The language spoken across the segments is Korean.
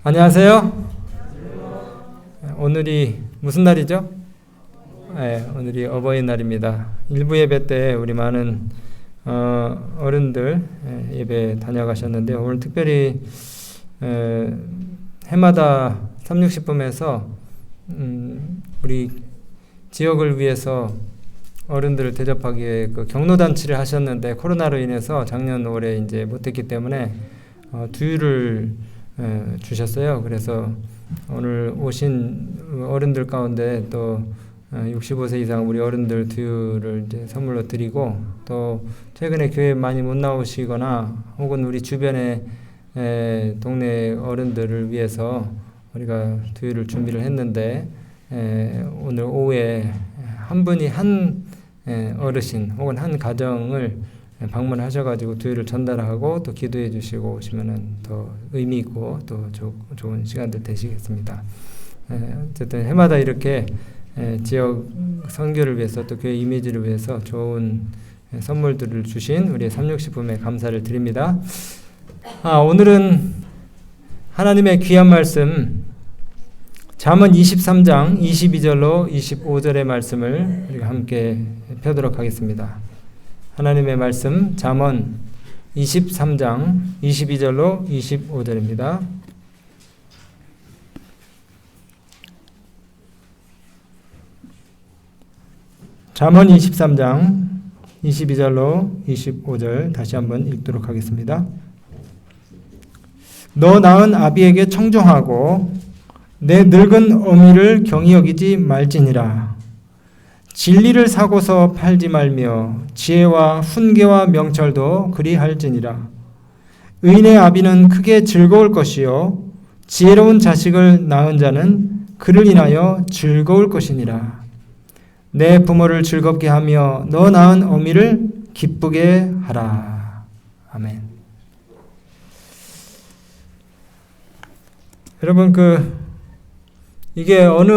안녕하세요. 오늘이 무슨 날이죠? 네, 오늘이 어버이날입니다. 일부 예배 때 우리 많은 어른들 예배 다녀가셨는데 오늘 특별히 해마다 360붐에서 우리 지역을 위해서 어른들을 대접하기 위해 그 경로단치를 하셨는데 코로나로 인해서 작년 올해 이제 못했기 때문에 두유를 주셨어요. 그래서 오늘 오신 어른들 가운데 또 65세 이상 우리 어른들 두유를 이제 선물로 드리고, 또 최근에 교회 많이 못 나오시거나 혹은 우리 주변에 동네 어른들을 위해서 우리가 두유를 준비를 했는데, 오늘 오후에 한 분이 한 어르신 혹은 한 가정을 방문하셔가지고 두유를 전달하고 또 기도해 주시고 오시면은 더 의미 있고 또 좋은 시간들 되시겠습니다. 어쨌든 해마다 이렇게 지역 선교를 위해서 또 교회 이미지를 위해서 좋은 선물들을 주신 우리 360붐에 감사를 드립니다. 오늘은 하나님의 귀한 말씀 잠언 23장 22절로 25절의 말씀을 우리가 함께 펴도록 하겠습니다. 하나님의 말씀 잠언 23장 22절로 25절입니다. 잠언 23장 22절로 25절 다시 한번 읽도록 하겠습니다. 너 낳은 아비에게 청종하고 내 늙은 어미를 경히 여기지 말지니라. 진리를 사고서 팔지 말며 지혜와 훈계와 명철도 그리할지니라. 의인의 아비는 크게 즐거울 것이요 지혜로운 자식을 낳은 자는 그를 인하여 즐거울 것이니라. 내 부모를 즐겁게 하며 너 낳은 어미를 기쁘게 하라. 아멘. 여러분, 이게 어느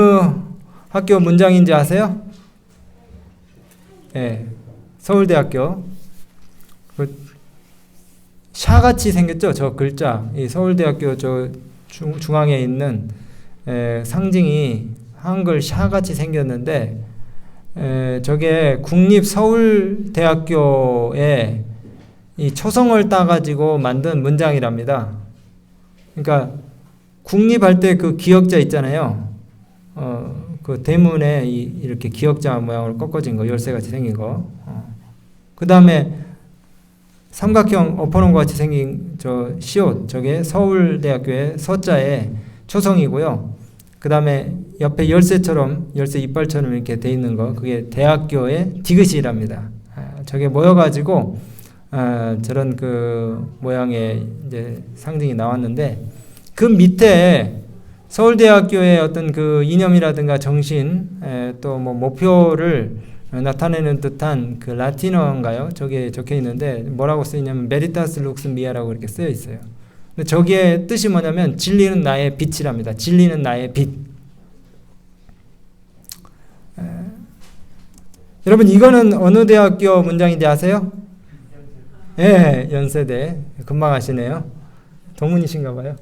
학교 문장인지 아세요? 네, 서울대학교. 샤같이 생겼죠? 저 글자. 이 서울대학교 저 중앙에 있는 상징이 한글 샤같이 생겼는데, 저게 국립서울대학교에 이 초성을 따가지고 만든 문장이랍니다. 그러니까 국립할 때 그 기역자 있잖아요. 그 대문에 이렇게 기역자 모양으로 꺾어진 거, 열쇠같이 생긴 거. 그 다음에 삼각형 엎어놓은 것 같이 생긴 저 시옷, 저게 서울대학교의 서자의 초성이고요. 그 다음에 옆에 열쇠처럼, 열쇠 이빨처럼 이렇게 돼 있는 거, 그게 대학교의 디귿이랍니다. 저게 모여가지고 저런 그 모양의 이제 상징이 나왔는데, 그 밑에 서울대학교의 어떤 그 이념이라든가 정신, 또 뭐 목표를 나타내는 듯한 그 라틴어인가요? 저게 적혀 있는데 뭐라고 쓰여 있냐면 메리타스 룩스 미아라고 이렇게 쓰여 있어요. 근데 저기에 뜻이 뭐냐면 진리는 나의 빛이랍니다. 진리는 나의 빛. 여러분, 이거는 어느 대학교 문장인지 아세요? 예, 연세대. 금방 아시네요. 동문이신가 봐요.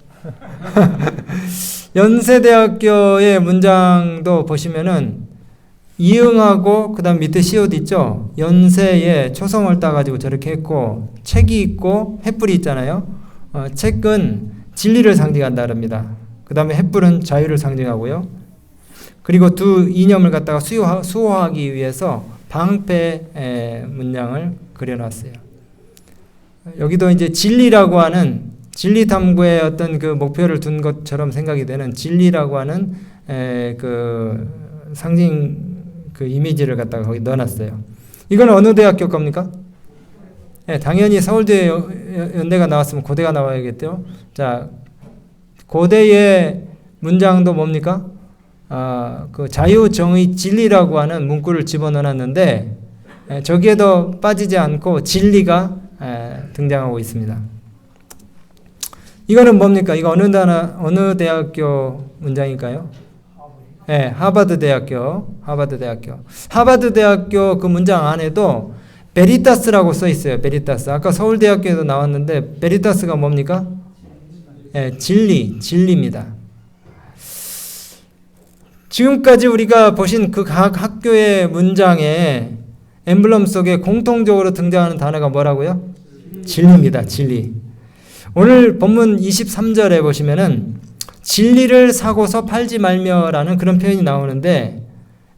연세대학교의 문장도 보시면은 이응하고 그 다음 밑에 시옷 있죠. 연세에 초성을 따가지고 저렇게 했고, 책이 있고 횃불이 있잖아요. 책은 진리를 상징한다 그럽니다. 그 다음에 횃불은 자유를 상징하고요. 그리고 두 이념을 갖다가 수호하기 위해서 방패 문양을 그려놨어요. 여기도 이제 진리라고 하는, 진리 탐구의 어떤 그 목표를 둔 것처럼 생각이 되는 진리라고 하는 그 상징 그 이미지를 갖다가 거기 넣어놨어요. 이건 어느 대학교 겁니까? 네, 당연히 서울대 연대가 나왔으면 고대가 나와야겠죠. 자, 고대의 문장도 뭡니까? 그 자유, 정의, 진리라고 하는 문구를 집어넣어놨는데, 저기에도 빠지지 않고 진리가 등장하고 있습니다. 이거는 뭡니까? 이거 어느 대학교 문장일까요? 네, 하버드 대학교. 하버드 대학교 그 문장 안에도 베리타스라고 써 있어요. 베리타스. 아까 서울대학교에도 나왔는데 베리타스가 뭡니까? 진리입니다. 지금까지 우리가 보신 그 각 학교의 문장에 엠블럼 속에 공통적으로 등장하는 단어가 뭐라고요? 진리입니다. 진리. 오늘 본문 23절에 보시면은 진리를 사고서 팔지 말며라는 그런 표현이 나오는데,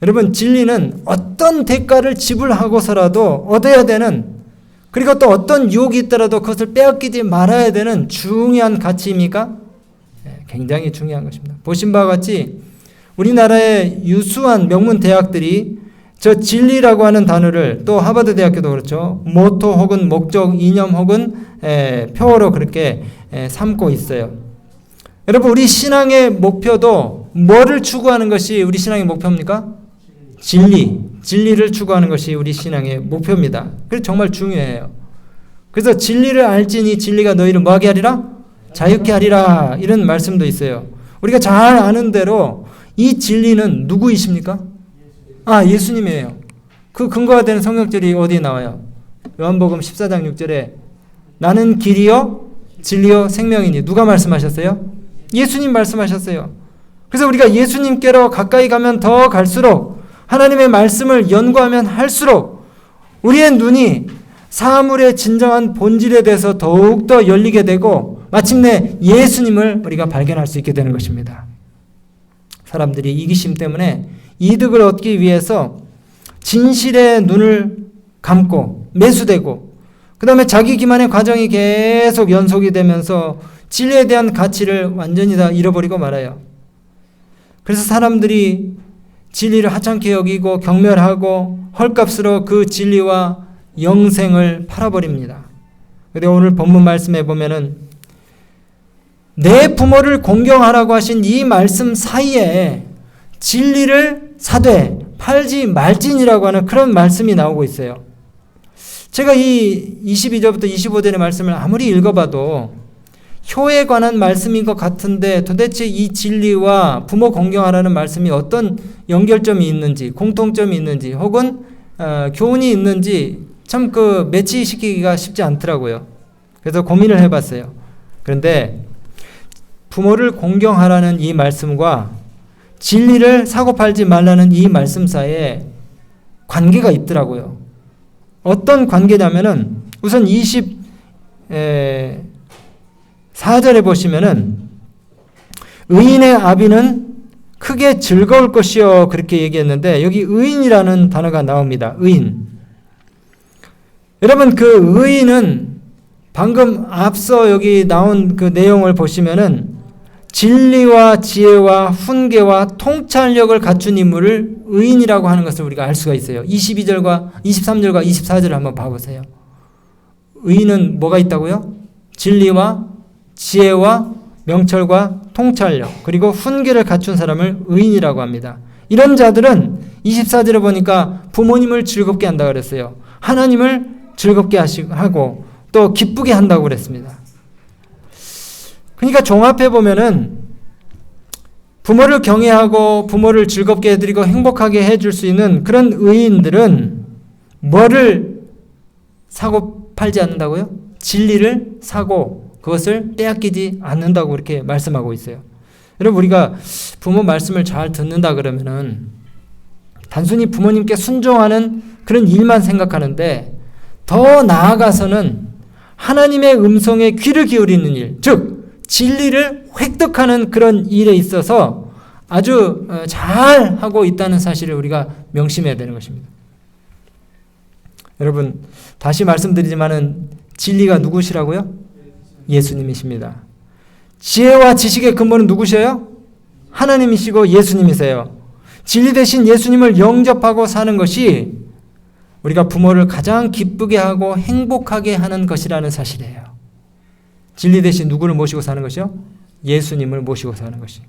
여러분, 진리는 어떤 대가를 지불하고서라도 얻어야 되는, 그리고 또 어떤 유혹이 있더라도 그것을 빼앗기지 말아야 되는 중요한 가치입니까? 굉장히 중요한 것입니다. 보신 바와 같이 우리나라의 유수한 명문 대학들이 저 진리라고 하는 단어를, 또 하버드 대학교도 그렇죠, 모토 혹은 목적, 이념 혹은 표어로 그렇게 삼고 있어요. 여러분, 우리 신앙의 목표도 뭐를 추구하는 것이 우리 신앙의 목표입니까? 진리를 추구하는 것이 우리 신앙의 목표입니다. 그래서 정말 중요해요. 그래서 진리를 알지니 진리가 너희를 뭐하게 하리라? 자유케 하리라. 이런 말씀도 있어요. 우리가 잘 아는 대로 이 진리는 누구이십니까? 예수님이에요. 그 근거가 되는 성경절이 어디에 나와요? 요한복음 14장 6절에 나는 길이요 진리요 생명이니. 누가 말씀하셨어요? 예수님 말씀하셨어요. 그래서 우리가 예수님께로 가까이 가면 더 갈수록, 하나님의 말씀을 연구하면 할수록 우리의 눈이 사물의 진정한 본질에 대해서 더욱더 열리게 되고 마침내 예수님을 우리가 발견할 수 있게 되는 것입니다. 사람들이 이기심 때문에 이득을 얻기 위해서 진실의 눈을 감고 매수되고, 그 다음에 자기 기만의 과정이 계속 연속이 되면서 진리에 대한 가치를 완전히 다 잃어버리고 말아요. 그래서 사람들이 진리를 하찮게 여기고 경멸하고 헐값으로 그 진리와 영생을 팔아버립니다. 그런데 오늘 본문 말씀에 보면은 내 부모를 공경하라고 하신 이 말씀 사이에 진리를 사되 팔지 말지니라고 하는 그런 말씀이 나오고 있어요. 제가 이 22절부터 25절의 말씀을 아무리 읽어봐도 효에 관한 말씀인 것 같은데, 도대체 이 진리와 부모 공경하라는 말씀이 어떤 연결점이 있는지, 공통점이 있는지, 혹은 교훈이 있는지 참 매치시키기가 쉽지 않더라고요. 그래서 고민을 해봤어요. 그런데 부모를 공경하라는 이 말씀과 진리를 사고 팔지 말라는 이 말씀 사이에 관계가 있더라고요. 어떤 관계냐면은, 우선 24절에 보시면은 의인의 아비는 크게 즐거울 것이요 그렇게 얘기했는데, 여기 의인이라는 단어가 나옵니다. 의인. 여러분, 그 의인은 방금 앞서 여기 나온 그 내용을 보시면은 진리와 지혜와 훈계와 통찰력을 갖춘 인물을 의인이라고 하는 것을 우리가 알 수가 있어요. 22절과 23절과 24절을 한번 봐보세요. 의인은 뭐가 있다고요? 진리와 지혜와 명철과 통찰력, 그리고 훈계를 갖춘 사람을 의인이라고 합니다. 이런 자들은 24절에 보니까 부모님을 즐겁게 한다고 그랬어요. 하나님을 즐겁게 하고 또 기쁘게 한다고 그랬습니다. 그러니까 종합해 보면은 부모를 경외하고 부모를 즐겁게 해드리고 행복하게 해줄 수 있는 그런 의인들은 뭐를 사고 팔지 않는다고요? 진리를 사고 그것을 빼앗기지 않는다고 이렇게 말씀하고 있어요. 여러분, 우리가 부모 말씀을 잘 듣는다 그러면은 단순히 부모님께 순종하는 그런 일만 생각하는데, 더 나아가서는 하나님의 음성에 귀를 기울이는 일, 즉 진리를 획득하는 그런 일에 있어서 아주 잘 하고 있다는 사실을 우리가 명심해야 되는 것입니다. 여러분, 다시 말씀드리지만은 진리가 누구시라고요? 예수님이십니다. 지혜와 지식의 근본은 누구셔요? 하나님이시고 예수님이세요. 진리 대신 예수님을 영접하고 사는 것이 우리가 부모를 가장 기쁘게 하고 행복하게 하는 것이라는 사실이에요. 진리 대신 누구를 모시고 사는 것이요? 예수님을 모시고 사는 것이.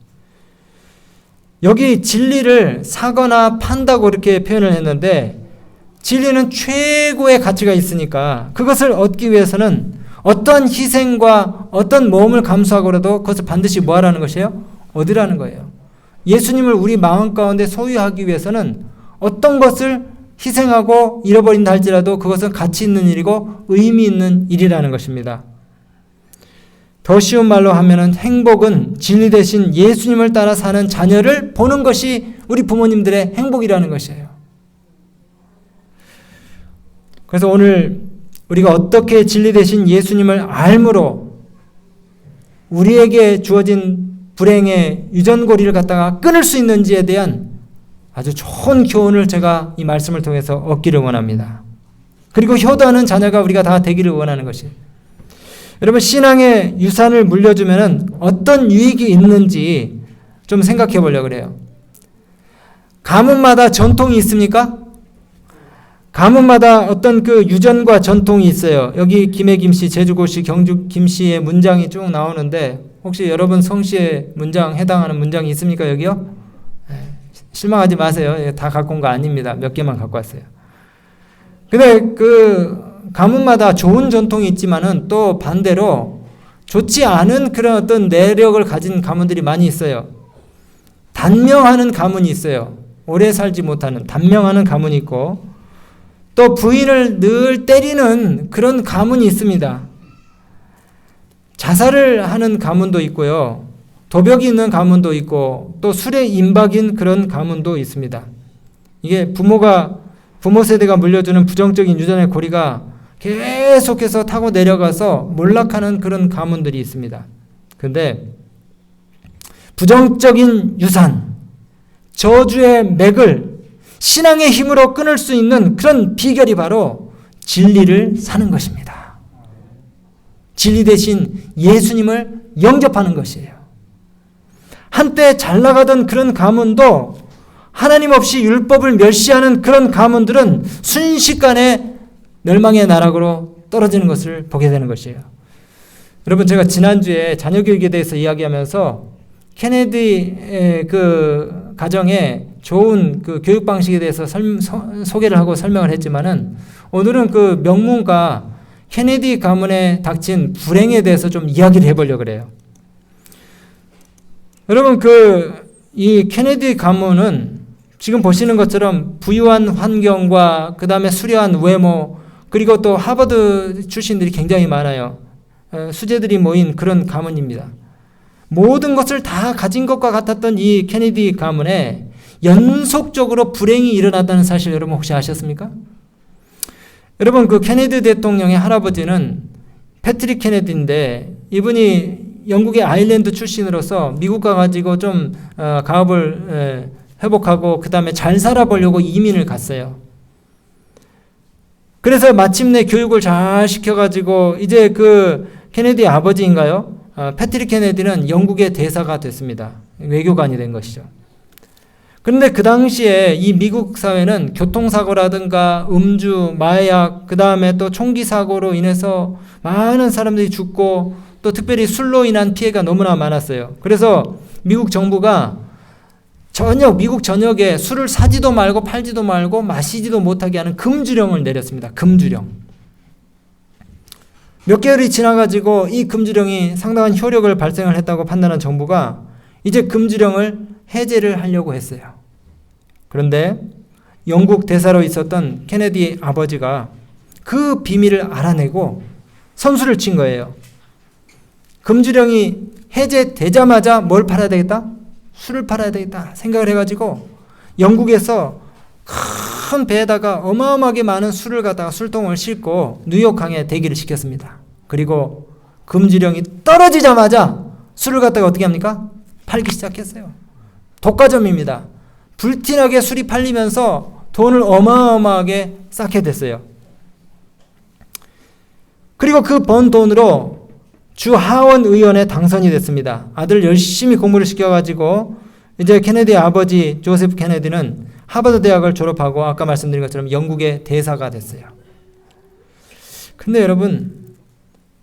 여기 진리를 사거나 판다고 이렇게 표현을 했는데, 진리는 최고의 가치가 있으니까 그것을 얻기 위해서는 어떤 희생과 어떤 모험을 감수하고라도 그것을 반드시 뭐 하라는 것이에요? 얻으라는 거예요. 예수님을 우리 마음 가운데 소유하기 위해서는 어떤 것을 희생하고 잃어버린다 할지라도 그것은 가치 있는 일이고 의미 있는 일이라는 것입니다. 더 쉬운 말로 하면은 행복은 진리 대신 예수님을 따라 사는 자녀를 보는 것이 우리 부모님들의 행복이라는 것이에요. 그래서 오늘 우리가 어떻게 진리 대신 예수님을 알므로 우리에게 주어진 불행의 유전고리를 갖다가 끊을 수 있는지에 대한 아주 좋은 교훈을 제가 이 말씀을 통해서 얻기를 원합니다. 그리고 효도하는 자녀가 우리가 다 되기를 원하는 것이에요. 여러분, 신앙의 유산을 물려주면 어떤 유익이 있는지 좀 생각해 보려고 그래요. 가문마다 전통이 있습니까? 가문마다 어떤 그 유전과 전통이 있어요. 여기 김해 김씨, 제주고씨, 경주 김씨의 문장이 쭉 나오는데 혹시 여러분 성씨의 문장 해당하는 문장이 있습니까? 여기요? 실망하지 마세요. 다 갖고 온 거 아닙니다. 몇 개만 갖고 왔어요. 근데 그 가문마다 좋은 전통이 있지만은 또 반대로 좋지 않은 그런 어떤 내력을 가진 가문들이 많이 있어요. 단명하는 가문이 있어요. 오래 살지 못하는 단명하는 가문이 있고, 또 부인을 늘 때리는 그런 가문이 있습니다. 자살을 하는 가문도 있고요. 도벽이 있는 가문도 있고, 또 술에 임박인 그런 가문도 있습니다. 이게 부모 세대가 물려주는 부정적인 유전의 고리가 계속해서 타고 내려가서 몰락하는 그런 가문들이 있습니다. 그런데 부정적인 유산, 저주의 맥을 신앙의 힘으로 끊을 수 있는 그런 비결이 바로 진리를 사는 것입니다. 진리 대신 예수님을 영접하는 것이에요. 한때 잘 나가던 그런 가문도 하나님 없이 율법을 멸시하는 그런 가문들은 순식간에 멸망의 나락으로 떨어지는 것을 보게 되는 것이에요. 여러분, 제가 지난주에 자녀교육에 대해서 이야기하면서 케네디 그 가정의 좋은 그 교육 방식에 대해서 소개를 하고 설명을 했지만은 오늘은 그 명문가 케네디 가문에 닥친 불행에 대해서 좀 이야기를 해보려고 그래요. 여러분, 이 케네디 가문은 지금 보시는 것처럼 부유한 환경과 그 다음에 수려한 외모, 그리고 또 하버드 출신들이 굉장히 많아요. 수재들이 모인 그런 가문입니다. 모든 것을 다 가진 것과 같았던 이 케네디 가문에 연속적으로 불행이 일어났다는 사실 여러분 혹시 아셨습니까? 여러분, 그 케네디 대통령의 할아버지는 패트릭 케네디인데, 이분이 영국의 아일랜드 출신으로서 미국 가가지고 좀 가업을 회복하고 그 다음에 잘 살아보려고 이민을 갔어요. 그래서 마침내 교육을 잘 시켜가지고 이제 그 케네디 아버지인가요? 패트릭 케네디는 영국의 대사가 됐습니다. 외교관이 된 것이죠. 그런데 그 당시에 이 미국 사회는 교통사고라든가 음주, 마약, 그 다음에 또 총기 사고로 인해서 많은 사람들이 죽고 또 특별히 술로 인한 피해가 너무나 많았어요. 그래서 미국 정부가 미국 전역에 술을 사지도 말고 팔지도 말고 마시지도 못하게 하는 금주령을 내렸습니다. 금주령. 몇 개월이 지나가지고 이 금주령이 상당한 효력을 발생을 했다고 판단한 정부가 이제 금주령을 해제를 하려고 했어요. 그런데 영국 대사로 있었던 케네디 아버지가 그 비밀을 알아내고 선수를 친 거예요. 금주령이 해제되자마자 뭘 팔아야 되겠다? 술을 팔아야 되겠다 생각을 해가지고 영국에서 큰 배에다가 어마어마하게 많은 술을 갖다가 술통을 싣고 뉴욕항에 대기를 시켰습니다. 그리고 금주령이 떨어지자마자 술을 갖다가 어떻게 합니까? 팔기 시작했어요. 독과점입니다. 불티나게 술이 팔리면서 돈을 어마어마하게 쌓게 됐어요. 그리고 그 번 돈으로 주 하원 의원에 당선이 됐습니다. 아들 열심히 공부를 시켜가지고 이제 케네디 아버지 조세프 케네디는 하버드 대학을 졸업하고 아까 말씀드린 것처럼 영국의 대사가 됐어요. 근데 여러분,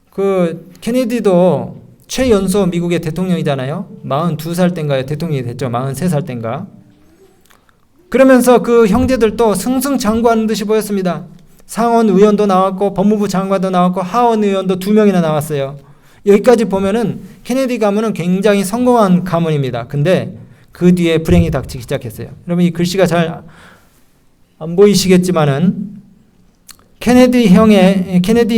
그 케네디도 최연소 미국의 대통령이잖아요. 42살 땐가요? 대통령이 됐죠. 43살 땐가. 그러면서 그 형제들도 승승장구하는 듯이 보였습니다. 상원 의원도 나왔고 법무부 장관도 나왔고 하원 의원도 2명이나 나왔어요. 여기까지 보면은 케네디 가문은 굉장히 성공한 가문입니다. 근데 그 뒤에 불행이 닥치기 시작했어요. 여러분, 이 글씨가 잘 안 보이시겠지만은 케네디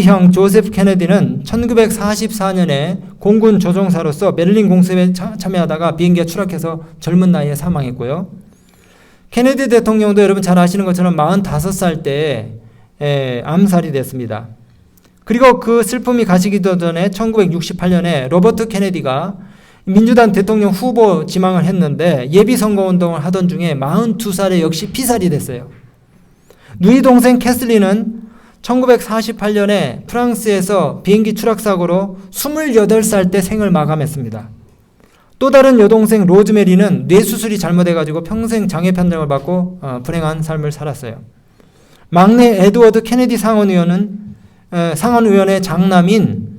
형 조세프 케네디는 1944년에 공군 조종사로서 베를린 공습에 참여하다가 비행기가 추락해서 젊은 나이에 사망했고요. 케네디 대통령도 여러분 잘 아시는 것처럼 45살 때 암살이 됐습니다. 그리고 그 슬픔이 가시기도 전에 1968년에 로버트 케네디가 민주당 대통령 후보 지망을 했는데 예비선거운동을 하던 중에 42살에 역시 피살이 됐어요. 누이 동생 캐슬린은 1948년에 프랑스에서 비행기 추락사고로 28살 때 생을 마감했습니다. 또 다른 여동생 로즈메리는 뇌수술이 잘못해가지고 평생 장애 판정을 받고 불행한 삶을 살았어요. 막내 에드워드 케네디 상원의원의 장남인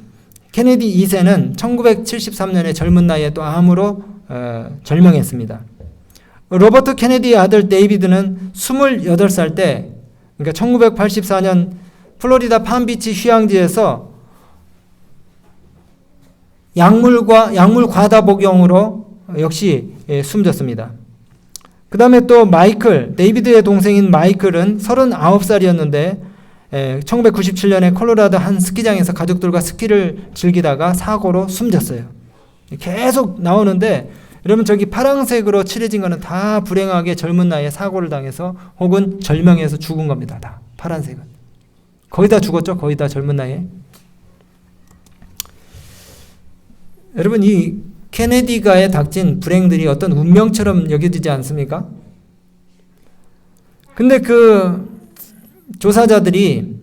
케네디 2세는 1973년에 젊은 나이에 또 암으로 절명했습니다. 로버트 케네디의 아들 데이비드는 28살 때, 그러니까 1984년 플로리다 팜비치 휴양지에서 약물 과다 복용으로 역시 숨졌습니다. 그 다음에 또 데이비드의 동생인 마이클은 39살이었는데 1997년에 콜로라도 한 스키장에서 가족들과 스키를 즐기다가 사고로 숨졌어요. 계속 나오는데 여러분 저기 파란색으로 칠해진 거는 다 불행하게 젊은 나이에 사고를 당해서 혹은 절명해서 죽은 겁니다. 다 파란색은. 거의 다 죽었죠. 거의 다 젊은 나이에. 여러분 이 케네디가에 닥친 불행들이 어떤 운명처럼 여겨지지 않습니까? 근데 그 조사자들이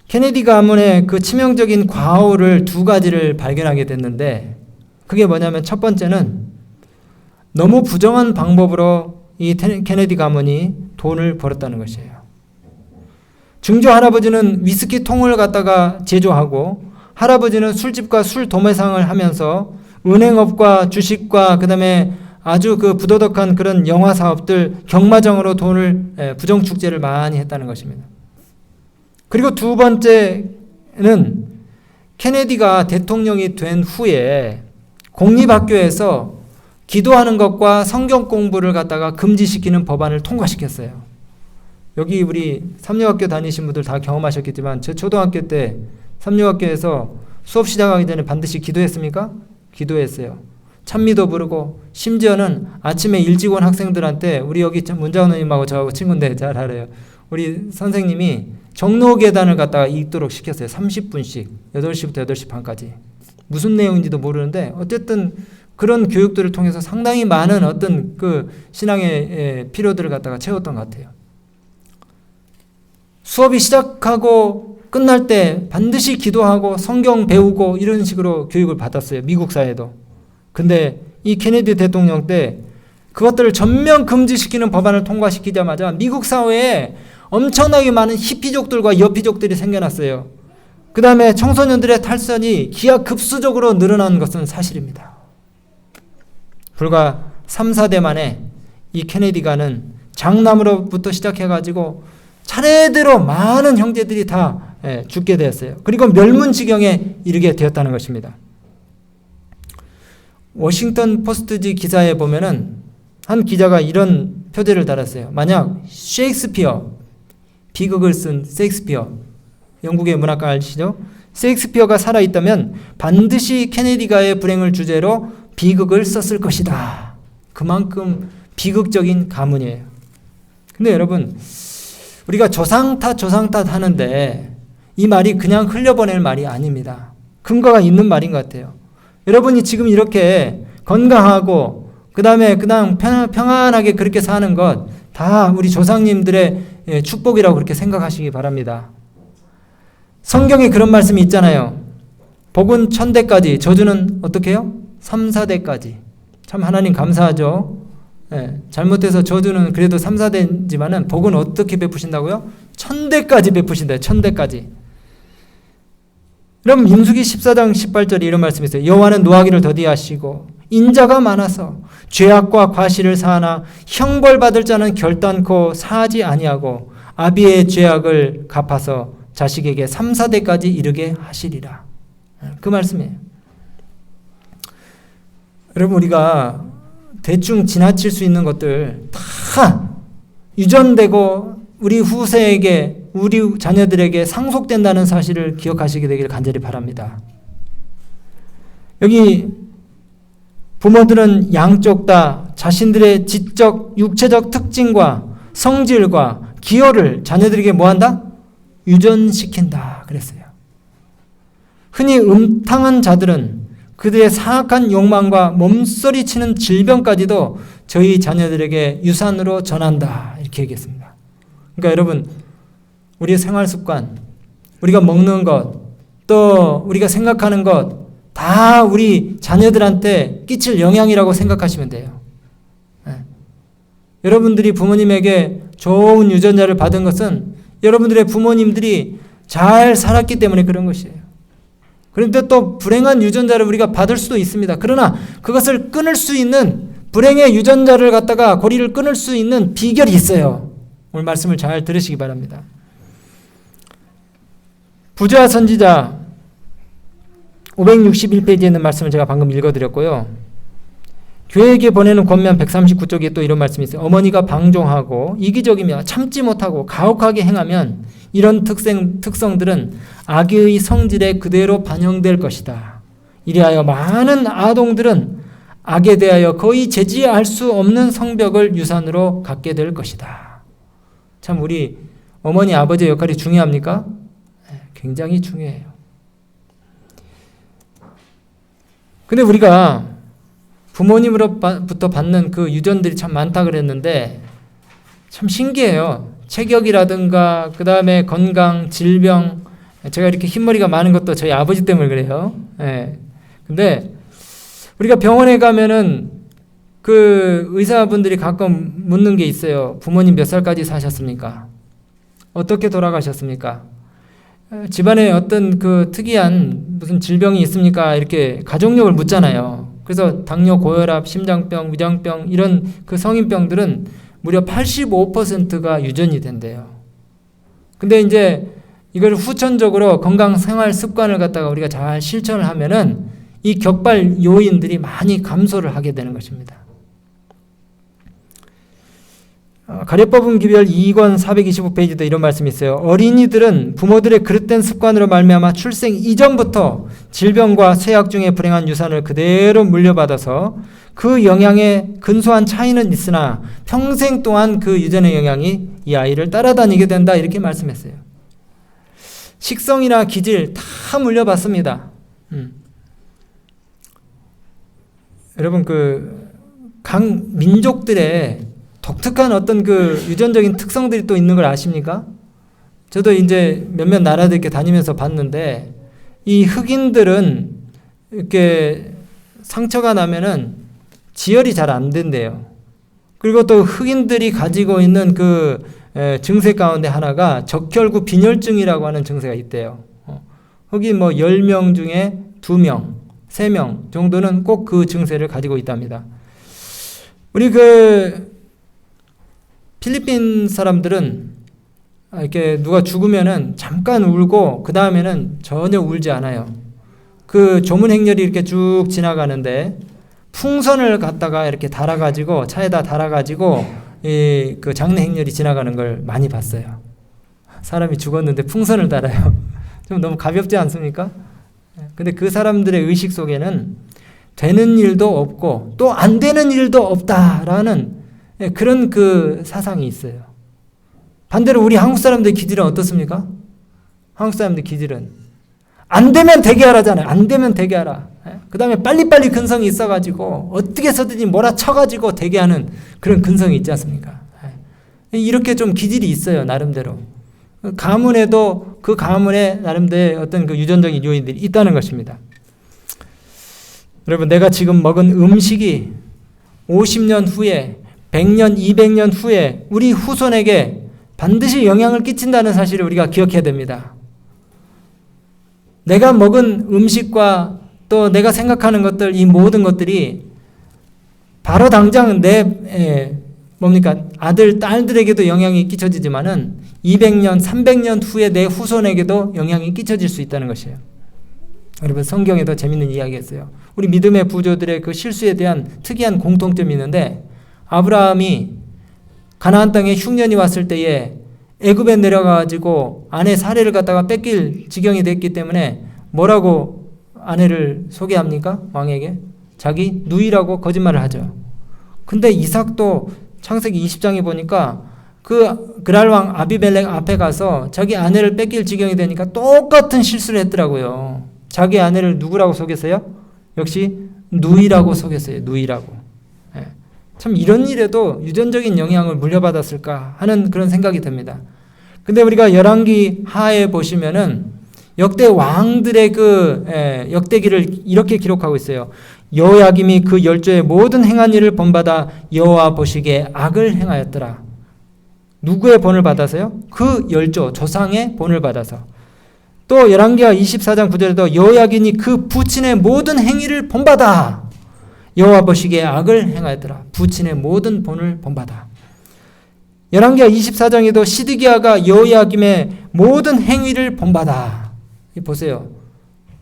케네디 가문의 그 치명적인 과오를 2가지를 발견하게 됐는데 그게 뭐냐면 첫 번째는 너무 부정한 방법으로 이 케네디 가문이 돈을 벌었다는 것이에요. 증조 할아버지는 위스키 통을 갖다가 제조하고 할아버지는 술집과 술 도매상을 하면서 은행업과 주식과 그다음에 아주 그 부도덕한 그런 영화 사업들 경마장으로 돈을 부정 축제를 많이 했다는 것입니다. 그리고 2번째는 케네디가 대통령이 된 후에 공립학교에서 기도하는 것과 성경 공부를 갖다가 금지시키는 법안을 통과시켰어요. 여기 우리 삼육학교 다니신 분들 다 경험하셨겠지만 제 초등학교 때 삼육학교에서 수업 시작하기 전에 반드시 기도했습니까? 기도했어요. 찬미도 부르고 심지어는 아침에 일찍 온 학생들한테 우리 여기 문자원님하고 저하고 친구인데 잘 알아요. 우리 선생님이 정로계단을 갖다가 읽도록 시켰어요. 30분씩 8시부터 8시 반까지. 무슨 내용인지도 모르는데 어쨌든 그런 교육들을 통해서 상당히 많은 어떤 그 신앙의 필요들을 갖다가 채웠던 것 같아요. 수업이 시작하고 끝날 때 반드시 기도하고 성경 배우고 이런 식으로 교육을 받았어요. 미국 사회도. 근데 이 케네디 대통령 때 그것들을 전면 금지시키는 법안을 통과시키자마자 미국 사회에 엄청나게 많은 히피족들과 여피족들이 생겨났어요. 그 다음에 청소년들의 탈선이 기하급수적으로 늘어난 것은 사실입니다. 불과 3, 4대 만에 이 케네디가는 장남으로부터 시작해가지고 차례대로 많은 형제들이 다 죽게 되었어요. 그리고 멸문지경에 이르게 되었다는 것입니다. 워싱턴 포스트지 기사에 보면은 한 기자가 이런 표제를 달았어요. 만약 셰익스피어, 비극을 쓴 셰익스피어, 영국의 문학가 아시죠? 셰익스피어가 살아있다면 반드시 케네디가의 불행을 주제로 비극을 썼을 것이다. 그만큼 비극적인 가문이에요. 근데 여러분 우리가 조상탓 하는데 이 말이 그냥 흘려보낼 말이 아닙니다. 근거가 있는 말인 것 같아요. 여러분이 지금 이렇게 건강하고 그 다음에 그냥 평안하게 그렇게 사는 것 다 우리 조상님들의 축복이라고 그렇게 생각하시기 바랍니다. 성경에 그런 말씀이 있잖아요. 복은 1000대까지, 저주는 어떻게 해요? 3, 4대까지. 참 하나님 감사하죠. 잘못해서 저주는 그래도 3, 4대지만은 복은 어떻게 베푸신다고요? 1000대까지 베푸신다. 1000대까지. 그럼 민수기 14장 18절에 이런 말씀이 있어요. 여호와는 노하기를 더디하시고 인자가 많아서 죄악과 과실을 사하나 형벌받을 자는 결단코 사하지 아니하고 아비의 죄악을 갚아서 자식에게 3, 4대까지 이르게 하시리라. 그 말씀이에요. 여러분 우리가 대충 지나칠 수 있는 것들 다 유전되고 우리 후세에게 우리 자녀들에게 상속된다는 사실을 기억하시게 되기를 간절히 바랍니다. 여기 부모들은 양쪽 다 자신들의 지적, 육체적 특징과 성질과 기호를 자녀들에게 뭐한다? 유전시킨다 그랬어요. 흔히 음탕한 자들은 그들의 사악한 욕망과 몸서리치는 질병까지도 저희 자녀들에게 유산으로 전한다 이렇게 얘기했습니다. 그러니까 여러분, 우리의 생활 습관, 우리가 먹는 것, 또 우리가 생각하는 것 다 우리 자녀들한테 끼칠 영향이라고 생각하시면 돼요. 여러분들이 부모님에게 좋은 유전자를 받은 것은 여러분들의 부모님들이 잘 살았기 때문에 그런 것이에요. 그런데 또 불행한 유전자를 우리가 받을 수도 있습니다. 그러나 그것을 끊을 수 있는, 불행의 유전자를 갖다가 고리를 끊을 수 있는 비결이 있어요. 오늘 말씀을 잘 들으시기 바랍니다. 부자 선지자 561페이지에 있는 말씀을 제가 방금 읽어드렸고요. 교회에게 보내는 권면 139쪽에 또 이런 말씀이 있어요. 어머니가 방종하고 이기적이며 참지 못하고 가혹하게 행하면 이런 특성들은 아기의 성질에 그대로 반영될 것이다. 이리하여 많은 아동들은 악에 대하여 거의 제지할 수 없는 성벽을 유산으로 갖게 될 것이다. 참 우리 어머니 아버지의 역할이 중요합니까? 굉장히 중요해요. 근데 우리가 부모님으로부터 받는 그 유전들이 참 많다 그랬는데 참 신기해요. 체격이라든가 그 다음에 건강, 질병. 제가 이렇게 흰머리가 많은 것도 저희 아버지 때문에 그래요. 근데 우리가 병원에 가면은 그 의사분들이 가끔 묻는 게 있어요. 부모님 몇 살까지 사셨습니까? 어떻게 돌아가셨습니까? 집안에 어떤 그 특이한 무슨 질병이 있습니까? 이렇게 가족력을 묻잖아요. 그래서 당뇨, 고혈압, 심장병, 위장병 이런 그 성인병들은 무려 85%가 유전이 된대요. 근데 이제 이걸 후천적으로 건강 생활 습관을 갖다가 우리가 잘 실천을 하면은 이 격발 요인들이 많이 감소를 하게 되는 것입니다. 가려법은 기별 2권 425페이지도 이런 말씀이 있어요. 어린이들은 부모들의 그릇된 습관으로 말미암아 출생 이전부터 질병과 쇠약중의 불행한 유산을 그대로 물려받아서 그 영향에 근소한 차이는 있으나 평생 동안 그 유전의 영향이 이 아이를 따라다니게 된다 이렇게 말씀했어요. 식성이나 기질 다 물려받습니다. 여러분 각 민족들의 독특한 어떤 그 유전적인 특성들이 또 있는 걸 아십니까? 저도 이제 몇몇 나라들 이렇게 다니면서 봤는데 이 흑인들은 이렇게 상처가 나면은 지혈이 잘 안 된대요. 그리고 또 흑인들이 가지고 있는 그 증세 가운데 하나가 적혈구 빈혈증이라고 하는 증세가 있대요. 흑인 10명 중에 2명, 3명 정도는 꼭 그 증세를 가지고 있답니다. 우리 필리핀 사람들은 이렇게 누가 죽으면은 잠깐 울고 그 다음에는 전혀 울지 않아요. 그 조문 행렬이 이렇게 쭉 지나가는데 풍선을 갖다가 이렇게 달아가지고 차에다 달아가지고 그 장례 행렬이 지나가는 걸 많이 봤어요. 사람이 죽었는데 풍선을 달아요. 좀 너무 가볍지 않습니까? 근데 그 사람들의 의식 속에는 되는 일도 없고 또 안 되는 일도 없다라는 그런 그 사상이 있어요. 반대로 우리 한국 사람들의 기질은 어떻습니까? 한국 사람들의 기질은 안 되면 되게 하라잖아요. 안 되면 되게 하라. 그 다음에 빨리빨리 근성이 있어가지고 어떻게 해서든지 몰아쳐가지고 되게 하는 그런 근성이 있지 않습니까? 이렇게 좀 기질이 있어요. 나름대로. 가문에도 그 가문에 나름대로의 어떤 그 유전적인 요인들이 있다는 것입니다. 여러분, 내가 지금 먹은 음식이 50년 후에 100년, 200년 후에 우리 후손에게 반드시 영향을 끼친다는 사실을 우리가 기억해야 됩니다. 내가 먹은 음식과 또 내가 생각하는 것들, 이 모든 것들이 바로 당장 내 아들, 딸들에게도 영향이 끼쳐지지만은 200년, 300년 후에 내 후손에게도 영향이 끼쳐질 수 있다는 것이에요. 여러분, 성경에도 재밌는 이야기가 있어요. 우리 믿음의 부조들의 그 실수에 대한 특이한 공통점이 있는데, 아브라함이 가나안 땅에 흉년이 왔을 때에 애굽에 내려가가지고 아내 사례를 갖다가 뺏길 지경이 됐기 때문에 뭐라고 아내를 소개합니까? 왕에게? 자기 누이라고 거짓말을 하죠. 근데 이삭도 창세기 20장에 보니까 그 그랄왕 아비멜렉 앞에 가서 자기 아내를 뺏길 지경이 되니까 똑같은 실수를 했더라고요. 자기 아내를 누구라고 속였어요? 역시 누이라고 속였어요. 누이라고. 예. 참 이런 일에도 유전적인 영향을 물려받았을까 하는 그런 생각이 듭니다. 근데 우리가 열왕기 하에 보시면은 역대 왕들의 그 역대기를 이렇게 기록하고 있어요. 여호야김이 그 열조의 모든 행한 일을 본받아 여호와 보시기에 악을 행하였더라. 누구의 본을 받아서요? 그 열조 조상의 본을 받아서. 또 열왕기하 24장 9절에도 여호야김이 그 부친의 모든 행위를 본받아 여호와 보시기에 악을 행하였더라. 부친의 모든 본을 본받아. 열왕기하 24장에도 시드기야가 여호야김의 모든 행위를 본받아. 보세요.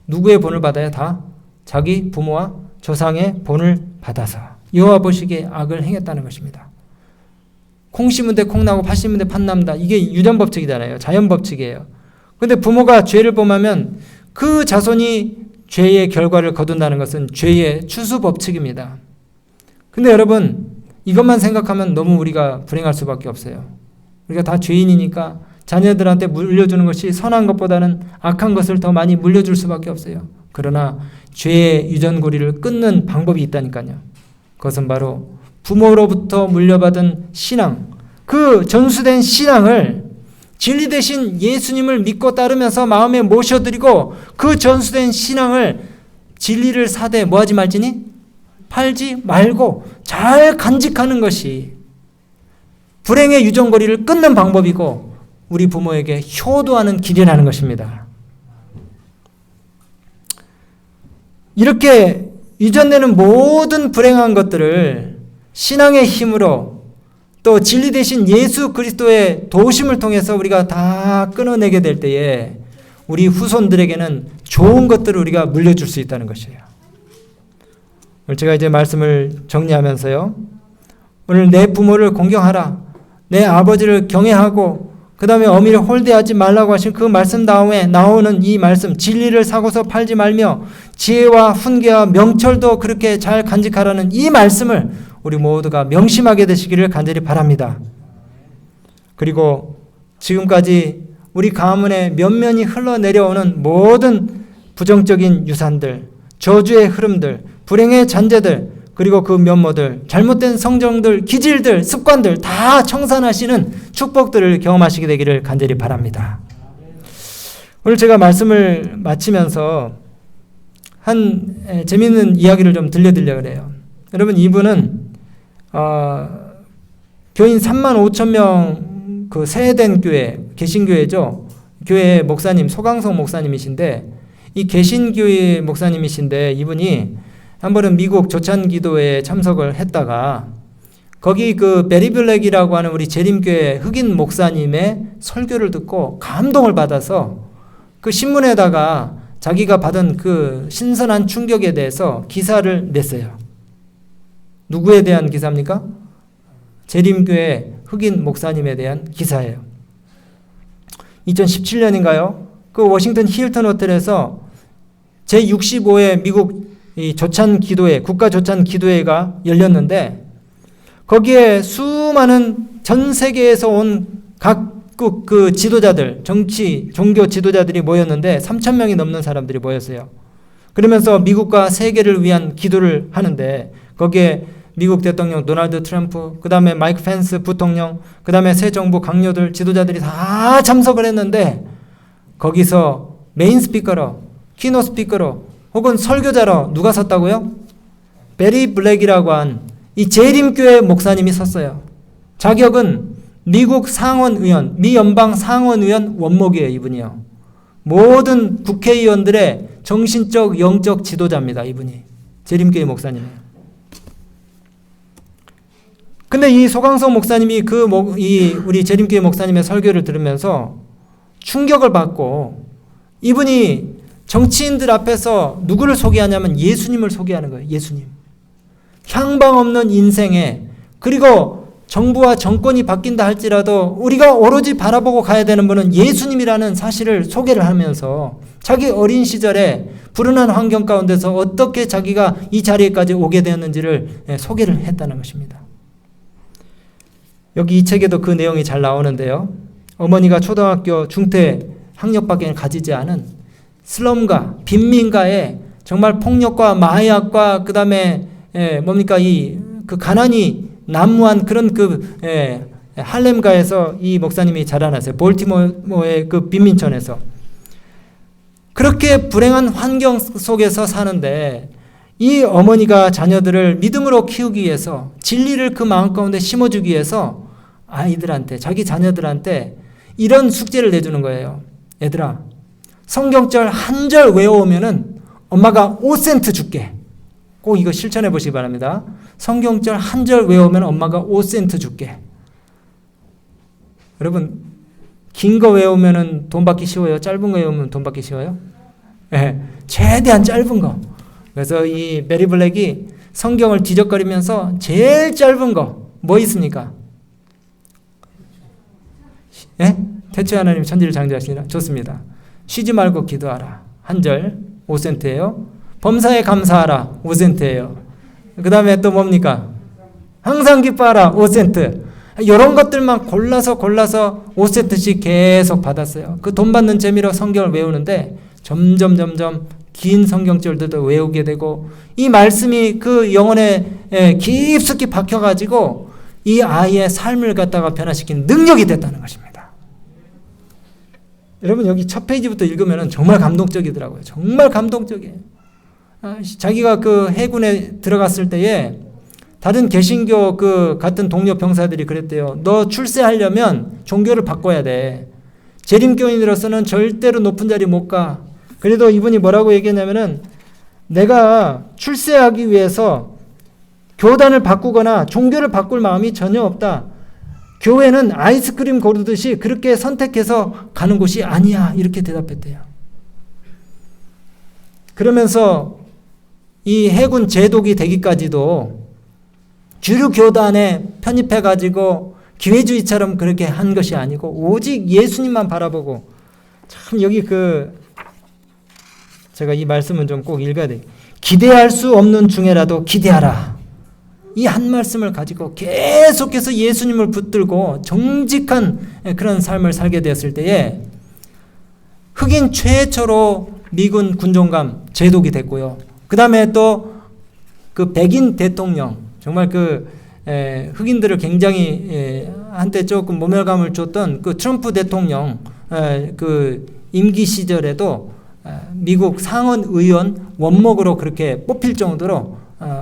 누구의 본을 받아야? 다 자기 부모와 조상의 본을 받아서 여호와 보시기에 악을 행했다는 것입니다. 콩 심은 데 콩 나고 팥 심은 데 팥 납니다. 이게 유전법칙이잖아요. 자연법칙이에요. 그런데 부모가 죄를 범하면 그 자손이 죄의 결과를 거둔다는 것은 죄의 추수법칙입니다. 근데 여러분 이것만 생각하면 너무 우리가 불행할 수밖에 없어요. 우리가 다 죄인이니까 자녀들한테 물려주는 것이 선한 것보다는 악한 것을 더 많이 물려줄 수밖에 없어요. 그러나 죄의 유전고리를 끊는 방법이 있다니까요. 그것은 바로 부모로부터 물려받은 신앙, 그 전수된 신앙을 진리 대신 예수님을 믿고 따르면서 마음에 모셔드리고 그 전수된 신앙을 진리를 사되 뭐하지 말지니? 팔지 말고 잘 간직하는 것이 불행의 유전고리를 끊는 방법이고 우리 부모에게 효도하는 길이라는 것입니다. 이렇게 유전되는 모든 불행한 것들을 신앙의 힘으로 또 진리 대신 예수 그리스도의 도우심을 통해서 우리가 다 끊어내게 될 때에 우리 후손들에게는 좋은 것들을 우리가 물려줄 수 있다는 것이에요. 오늘 제가 이제 말씀을 정리하면서요. 오늘 내 부모를 공경하라. 내 아버지를 경외하고 그 다음에 어미를 홀대하지 말라고 하신 그 말씀 다음에 나오는 이 말씀, 진리를 사고서 팔지 말며 지혜와 훈계와 명철도 그렇게 잘 간직하라는 이 말씀을 우리 모두가 명심하게 되시기를 간절히 바랍니다. 그리고 지금까지 우리 가문에 면면이 흘러내려오는 모든 부정적인 유산들, 저주의 흐름들, 불행의 잔재들, 그리고 그 면모들, 잘못된 성정들, 기질들, 습관들 다 청산하시는 축복들을 경험하시게 되기를 간절히 바랍니다. 오늘 제가 말씀을 마치면서 한 재미있는 이야기를 좀 들려드리려고 해요. 여러분 이분은 교인 35,000명 그 세해된 교회, 개신교회죠. 교회 목사님, 소강성 목사님이신데 이 개신교회 목사님이신데 이분이 한 번은 미국 조찬기도회에 참석을 했다가 거기 그 베리 블랙이라고 하는 우리 재림교회 흑인 목사님의 설교를 듣고 감동을 받아서 그 신문에다가 자기가 받은 그 신선한 충격에 대해서 기사를 냈어요. 누구에 대한 기사입니까? 재림교회 흑인 목사님에 대한 기사예요. 2017년인가요? 그 워싱턴 힐튼 호텔에서 제65회 미국 이 조찬 기도회, 국가 조찬 기도회가 열렸는데 거기에 수많은 전 세계에서 온 각국 그 지도자들, 정치, 종교 지도자들이 모였는데 3,000명이 넘는 사람들이 모였어요. 그러면서 미국과 세계를 위한 기도를 하는데 거기에 미국 대통령 도널드 트럼프, 그 다음에 마이크 펜스 부통령, 그 다음에 새 정부 강요들, 지도자들이 다 참석을 했는데 거기서 메인 스피커로, 키노 스피커로 혹은 설교자로 누가 섰다고요? 베리 블랙이라고 한 이 재림교회 목사님이 섰어요. 자격은 미국 상원의원, 미 연방 상원의원 원목이에요. 이분이요. 모든 국회의원들의 정신적, 영적 지도자입니다. 이분이. 재림교회 목사님이에요. 근데 이 소강성 목사님이 우리 재림교회 목사님의 설교를 들으면서 충격을 받고 이분이 정치인들 앞에서 누구를 소개하냐면 예수님을 소개하는 거예요. 예수님. 향방 없는 인생에 그리고 정부와 정권이 바뀐다 할지라도 우리가 오로지 바라보고 가야 되는 분은 예수님이라는 사실을 소개를 하면서 자기 어린 시절에 불운한 환경 가운데서 어떻게 자기가 이 자리에까지 오게 되었는지를 소개를 했다는 것입니다. 여기 이 책에도 그 내용이 잘 나오는데요. 어머니가 초등학교 중퇴 학력밖에 가지지 않은 슬럼가 빈민가에 정말 폭력과 마약과 그다음에 뭡니까 그 가난이 난무한 그런 할렘가에서 이 목사님이 자라났어요. 볼티모어의 그 빈민촌에서. 그렇게 불행한 환경 속에서 사는데 이 어머니가 자녀들을 믿음으로 키우기 위해서 진리를 그 마음 가운데 심어주기 위해서 아이들한테 자기 자녀들한테 이런 숙제를 내주는 거예요. 얘들아 성경절 한 절 외워오면은 엄마가 5센트 줄게. 꼭 이거 실천해 보시기 바랍니다. 성경절 한 절 외우면 엄마가 5센트 줄게. 여러분 긴 거 외우면 돈 받기 쉬워요? 짧은 거 외우면 돈 받기 쉬워요? 네, 최대한 짧은 거. 그래서 이 메리 블랙이 성경을 뒤적거리면서 제일 짧은 거 뭐 있습니까? 예? 태초에 하나님 천지를 창조하시니라. 좋습니다. 쉬지 말고 기도하라. 한 절 5센트예요. 범사에 감사하라. 5센트예요. 그 다음에 또 뭡니까? 항상 기뻐하라. 5센트. 이런 것들만 골라서 5센트씩 계속 받았어요. 그 돈 받는 재미로 성경을 외우는데 점점 긴 성경절들도 외우게 되고 이 말씀이 그 영혼에 깊숙이 박혀가지고 이 아이의 삶을 갖다가 변화시키는 능력이 됐다는 것입니다. 여러분 여기 첫 페이지부터 읽으면 정말 감동적이더라고요. 정말 감동적이에요. 자기가 그 해군에 들어갔을 때에 다른 개신교 그 같은 동료 병사들이 그랬대요. 너 출세하려면 종교를 바꿔야 돼. 재림교인으로서는 절대로 높은 자리 못 가. 그래도 이분이 뭐라고 얘기했냐면은 내가 출세하기 위해서 교단을 바꾸거나 종교를 바꿀 마음이 전혀 없다. 교회는 아이스크림 고르듯이 그렇게 선택해서 가는 곳이 아니야. 이렇게 대답했대요. 그러면서 이 해군 제독이 되기까지도 주류 교단에 편입해가지고 기회주의처럼 그렇게 한 것이 아니고 오직 예수님만 바라보고 참 여기 제가 이 말씀은 좀 꼭 읽어야 돼요. 기대할 수 없는 중에라도 기대하라. 이 한 말씀을 가지고 계속해서 예수님을 붙들고 정직한 그런 삶을 살게 되었을 때에 흑인 최초로 미군 군종감 제독이 됐고요. 그 다음에 또 그 백인 대통령 정말 흑인들을 굉장히 한때 조금 모멸감을 줬던 그 트럼프 대통령 그 임기 시절에도 미국 상원 의원 원목으로 그렇게 뽑힐 정도로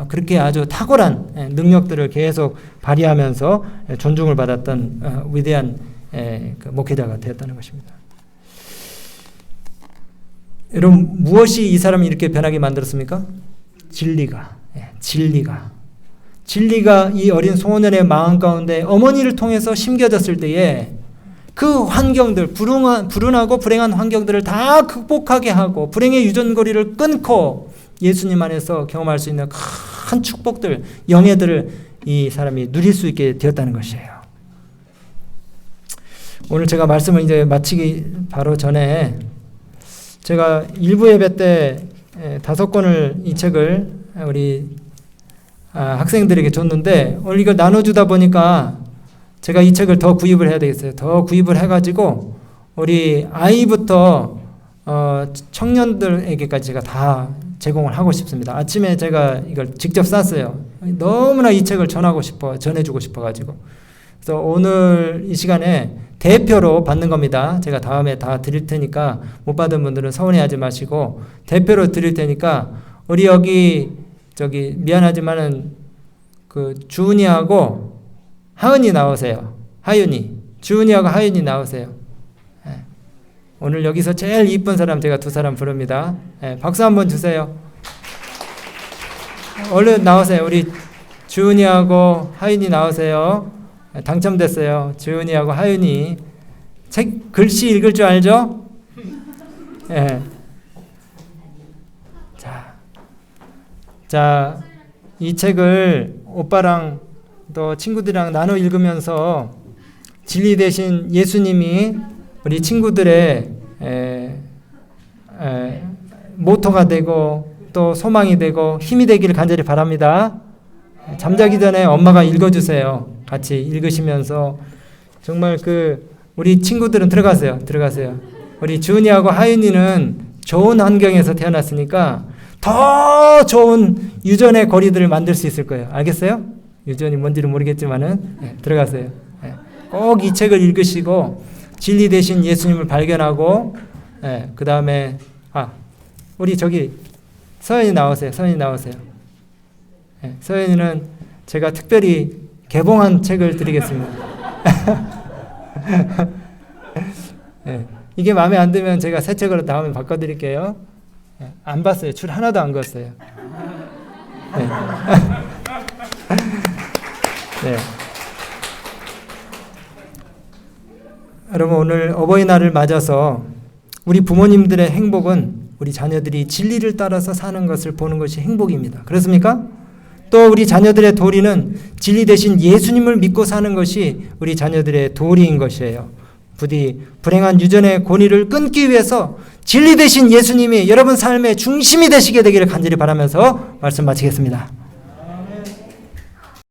그렇게 아주 탁월한 능력들을 계속 발휘하면서 존중을 받았던 위대한 그 목회자가 되었다는 것입니다. 여러분 무엇이 이 사람을 이렇게 변하게 만들었습니까? 진리가 이 어린 소년의 마음 가운데 어머니를 통해서 심겨졌을 때에 그 환경들, 불운하고 불행한 환경들을 다 극복하게 하고 불행의 유전거리를 끊고 예수님 안에서 경험할 수 있는 큰 축복들, 영예들을 이 사람이 누릴 수 있게 되었다는 것이에요. 오늘 제가 말씀을 이제 마치기 바로 전에 제가 일부 예배 때 5권을 이 책을 우리 학생들에게 줬는데 오늘 이걸 나눠주다 보니까 제가 이 책을 더 구입을 해야 되겠어요. 더 구입을 해가지고 우리 아이부터 청년들에게까지 제가 다 제공을 하고 싶습니다. 아침에 제가 이걸 직접 쌌어요. 너무나 이 책을 전해주고 싶어가지고. 그래서 오늘 이 시간에 대표로 받는 겁니다. 제가 다음에 다 드릴 테니까 못 받은 분들은 서운해하지 마시고 대표로 드릴 테니까 우리 여기 미안하지만은 그 주은이하고 하은이 나오세요. 주은이하고 하윤이 나오세요. 오늘 여기서 제일 이쁜 사람 제가 2사람 부릅니다. 박수 한번 주세요. 얼른 나오세요. 우리 주은이하고 하윤이 나오세요. 당첨됐어요. 주은이하고 하윤이. 책 글씨 읽을 줄 알죠? 자, 이 책을 오빠랑 또 친구들이랑 나눠 읽으면서 진리 대신 예수님이 우리 친구들의 모토가 되고 또 소망이 되고 힘이 되기를 간절히 바랍니다. 잠자기 전에 엄마가 읽어주세요. 같이 읽으시면서 정말 우리 친구들은 들어가세요. 우리 주은이하고 하윤이는 좋은 환경에서 태어났으니까 더 좋은 유전의 거리들을 만들 수 있을 거예요. 알겠어요? 유전이 뭔지는 모르겠지만은 들어가세요. 꼭 이 책을 읽으시고 진리 대신 예수님을 발견하고 그 다음에 우리 저기 서연이 나오세요. 서연이는 제가 특별히 개봉한 책을 드리겠습니다. 이게 마음에 안 들면 제가 새 책으로 다음에 바꿔드릴게요. 안 봤어요. 줄 하나도 안 그었어요. 네. 여러분 오늘 어버이날을 맞아서 우리 부모님들의 행복은 우리 자녀들이 진리를 따라서 사는 것을 보는 것이 행복입니다. 그렇습니까? 또 우리 자녀들의 도리는 진리 대신 예수님을 믿고 사는 것이 우리 자녀들의 도리인 것이에요. 부디 불행한 유전의 권위를 끊기 위해서 진리 대신 예수님이 여러분 삶의 중심이 되시게 되기를 간절히 바라면서 말씀 마치겠습니다.